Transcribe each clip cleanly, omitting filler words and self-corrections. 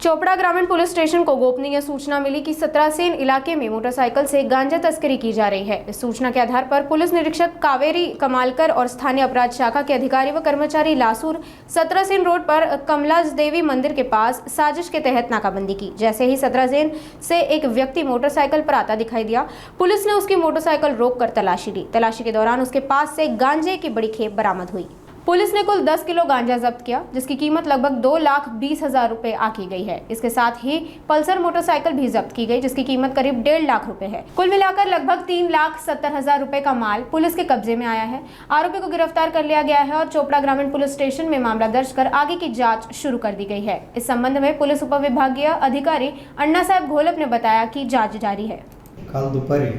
चोपड़ा ग्रामीण police station को गोपनीय सूचना मिली कि 17 सेन इलाके में मोटरसाइकिल से गांजा तस्करी की जा रही है। इस सूचना के आधार पर पुलिस निरीक्षक कावेरी कमालकर और स्थानीय अपराध शाखा के अधिकारी व कर्मचारी लासूर 17 सेन रोड पर कमलाज देवी मंदिर के पास साजिश के तहत नाकाबंदी की। जैसे ही 17 सेन से एक व्यक्ति मोटरसाइकिल पर आता दिखाई दिया, पुलिस ने उसकी मोटरसाइकिल रोककर तलाशी ली। तलाशी के दौरान उसके पास से गांजे की बड़ी खेप बरामद हुई। पुलिस ने कुल 10 किलो गांजा जब्त किया, जिसकी कीमत लगभग 2,20,000 रुपए आकी गई है। इसके साथ ही पल्सर मोटरसाइकिल भी जब्त की गई, जिसकी कीमत करीब 1.5 लाख रुपए है। कुल मिलाकर लगभग 3,70,000 रुपए का माल पुलिस के कब्जे में आया है। आरोपी को गिरफ्तार कर लिया गया है और चोपड़ा ग्रामीण पुलिस स्टेशन में मामला दर्ज कर आगे की जाँच शुरू कर दी गई है। इस संबंध में पुलिस उपविभागीय अधिकारी अण्णा साहेब घोलप ने बताया कि जाँच जारी है। काल दुपारी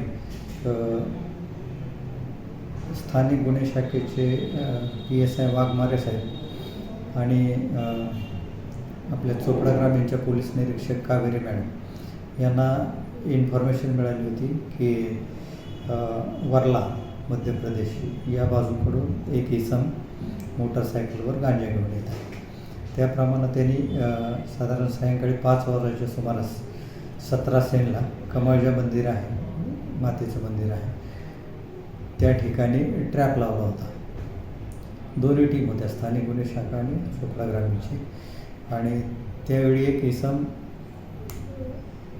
स्थानिक गुन्हे शाखेचे PSI वाघमारे साहेब आणि आपल्या चोपडा ग्रामीणच्या पोलीस निरीक्षक कावेरी मॅडम यांना इन्फॉर्मेशन मिळाली होती की वर्ला मध्य प्रदेश या बाजूकडून एक इसम मोटरसायकलवर गांजा घेऊन येत आहे। त्याप्रमाणे त्यांनी साधारण सायंकाळी 5 वाजताच्या सुमारास 17 सेनला कमळजा मंदिर आहे, मातेचं मंदिर आहे, त्या ठिकाणी ट्रॅप लावला होता। दोन्ही टीम होत्या, स्थानिक गुन्हे शाखा आणि चोपडा ग्रामीणची। आणि त्यावेळी एक इसम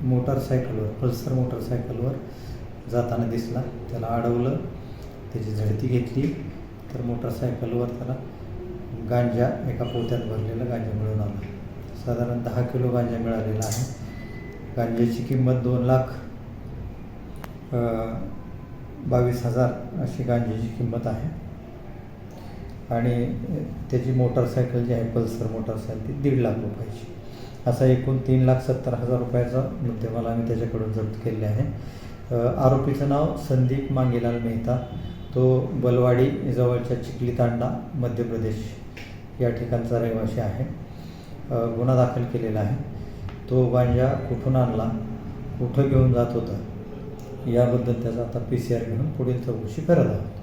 मोटरसायकलवर, पल्सर मोटरसायकलवर जाताना दिसला। त्याला अडवलं, त्याची झडती घेतली, तर मोटरसायकलवर त्याला गांजा, एका पोत्यात भरलेला गांजा मिळून आला। साधारण 10 किलो गांजा मिळालेला आहे। गांजाची किंमत 2,22,000 अशी गांजाची किंमत आहे। आणि त्याची मोटरसायकल जी आहे, पल्सर मोटरसायकल, ती 1.5 लाख रुपयाची। असा एकूण 3,70,000 रुपयाचा मुद्देमाल आम्ही त्याच्याकडून जप्त केले आहे। आरोपीचं नाव संदीप मांगेलाल मेहता, तो बलवाडी जवळच्या चिखली तांडा मध्य प्रदेश या ठिकाणचा रहिवासी आहे। गुन्हा दाखल केलेला आहे। तो गांजा कुठून आणला, कुठं घेऊन जात होता, याबद्दल त्याचा आता PCR घेऊन पुढील चौकशी करत आहोत।